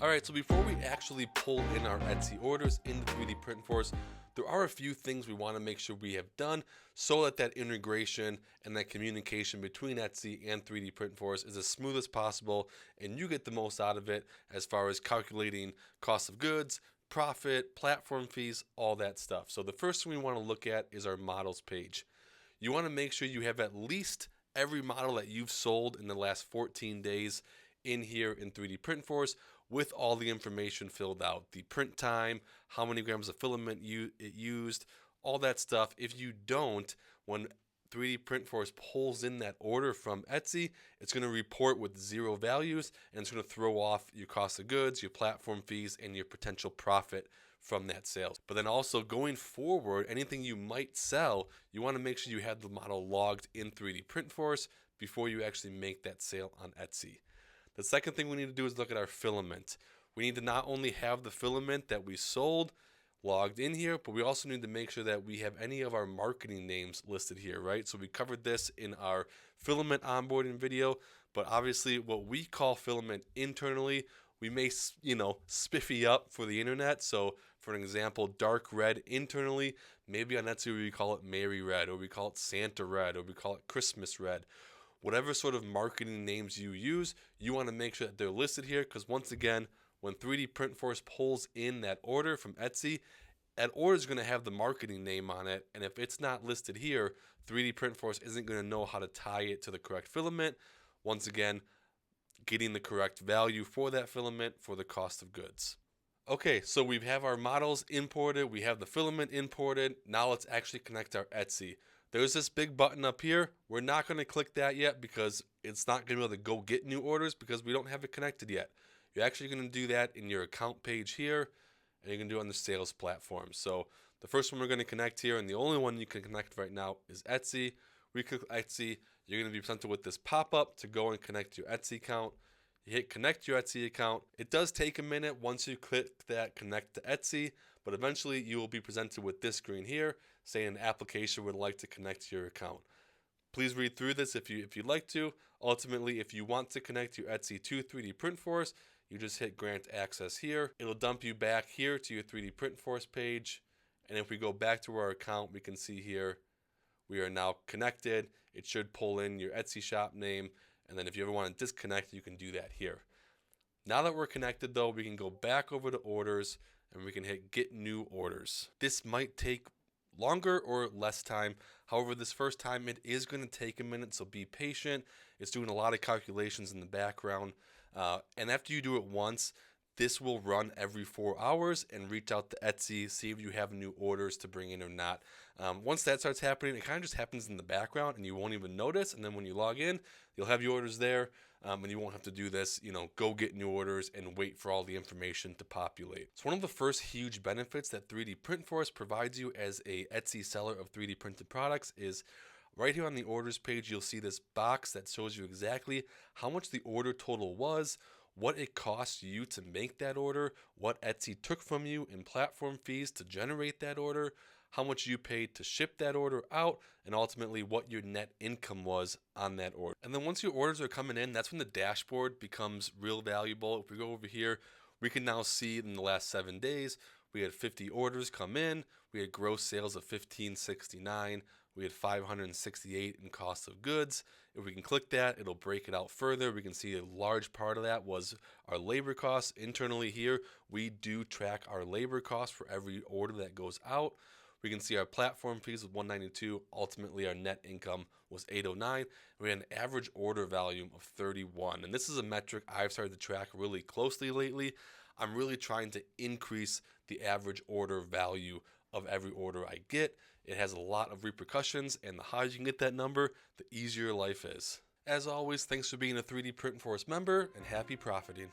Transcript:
Alright, so before we actually pull in our Etsy orders into 3D Print Force, there are a few things we want to make sure we have done so that integration and that communication between Etsy and 3D Print Force is as smooth as possible and you get the most out of it as far as calculating cost of goods, profit, platform fees, all that stuff. So the first thing we want to look at is our models page. You want to make sure you have at least every model that you've sold in the last 14 days in here in 3D Print Force with all the information filled out. The print time, how many grams of filament it used, all that stuff. If you don't, when 3D Print Force pulls in that order from Etsy, it's going to report with 0 values and it's going to throw off your cost of goods, your platform fees, and your potential profit from that sale. But then also going forward, anything you might sell, you want to make sure you have the model logged in 3D Print Force before you actually make that sale on Etsy. The second thing we need to do is look at our filament. We need to not only have the filament that we sold logged in here, but we also need to make sure that we have any of our marketing names listed here, right? So we covered this in our filament onboarding video, but obviously what we call filament internally, we may, spiffy up for the internet. So for an example, dark red internally, maybe on Etsy we call it Mary Red, or we call it Santa Red, or we call it Christmas Red. Whatever sort of marketing names you use, you want to make sure that they're listed here, because once again, when 3D Print Force pulls in that order from Etsy, that order is going to have the marketing name on it, and if it's not listed here, 3D Print Force isn't going to know how to tie it to the correct filament. Once again, getting the correct value for that filament for the cost of goods. Okay, so we have our models imported, we have the filament imported. Now let's actually connect our Etsy. There's this big button up here. We're not going to click that yet because it's not going to be able to go get new orders because we don't have it connected yet. You're actually going to do that in your account page here, and you're going to do it on the sales platform. So the first one we're going to connect here, and the only one you can connect right now, is Etsy. We click Etsy. You're going to be presented with this pop-up to go and connect your Etsy account. You hit connect your Etsy account. It does take a minute once you click that connect to Etsy, but eventually you will be presented with this screen here saying an application would like to connect to your account. Please read through this if you'd like to. Ultimately, if you want to connect your Etsy to 3D Print Force, you just hit grant access here. It'll dump you back here to your 3D Print Force page. And if we go back to our account, we can see here we are now connected. It should pull in your Etsy shop name. And then if you ever want to disconnect, you can do that here. Now that we're connected though, we can go back over to orders and we can hit get new orders. This might take longer or less time. However, this first time it is going to take a minute, so be patient. It's doing a lot of calculations in the background. And after you do it once, this will run every 4 hours and reach out to Etsy, see if you have new orders to bring in or not. Once that starts happening, it kind of just happens in the background and you won't even notice. And then when you log in, you'll have your orders there. And you won't have to do this, go get new orders and wait for all the information to populate. So one of the first huge benefits that 3D Print Force provides you as a Etsy seller of 3D printed products is right here on the orders page, you'll see this box that shows you exactly how much the order total was, what it cost you to make that order, what Etsy took from you in platform fees to generate that order, how much you paid to ship that order out, and ultimately what your net income was on that order. And then once your orders are coming in, that's when the dashboard becomes real valuable. If we go over here, we can now see in the last 7 days, we had 50 orders come in, we had gross sales of $1,569, we had $568 in cost of goods. If we can click that, it'll break it out further. We can see a large part of that was our labor costs. Internally here, we do track our labor costs for every order that goes out. We can see our platform fees was $192. Ultimately, our net income was $809. We had an average order volume of 31. And this is a metric I've started to track really closely lately. I'm really trying to increase the average order value of every order I get. It has a lot of repercussions, and the higher you can get that number, the easier life is. As always, thanks for being a 3D Print Force member, and happy profiting.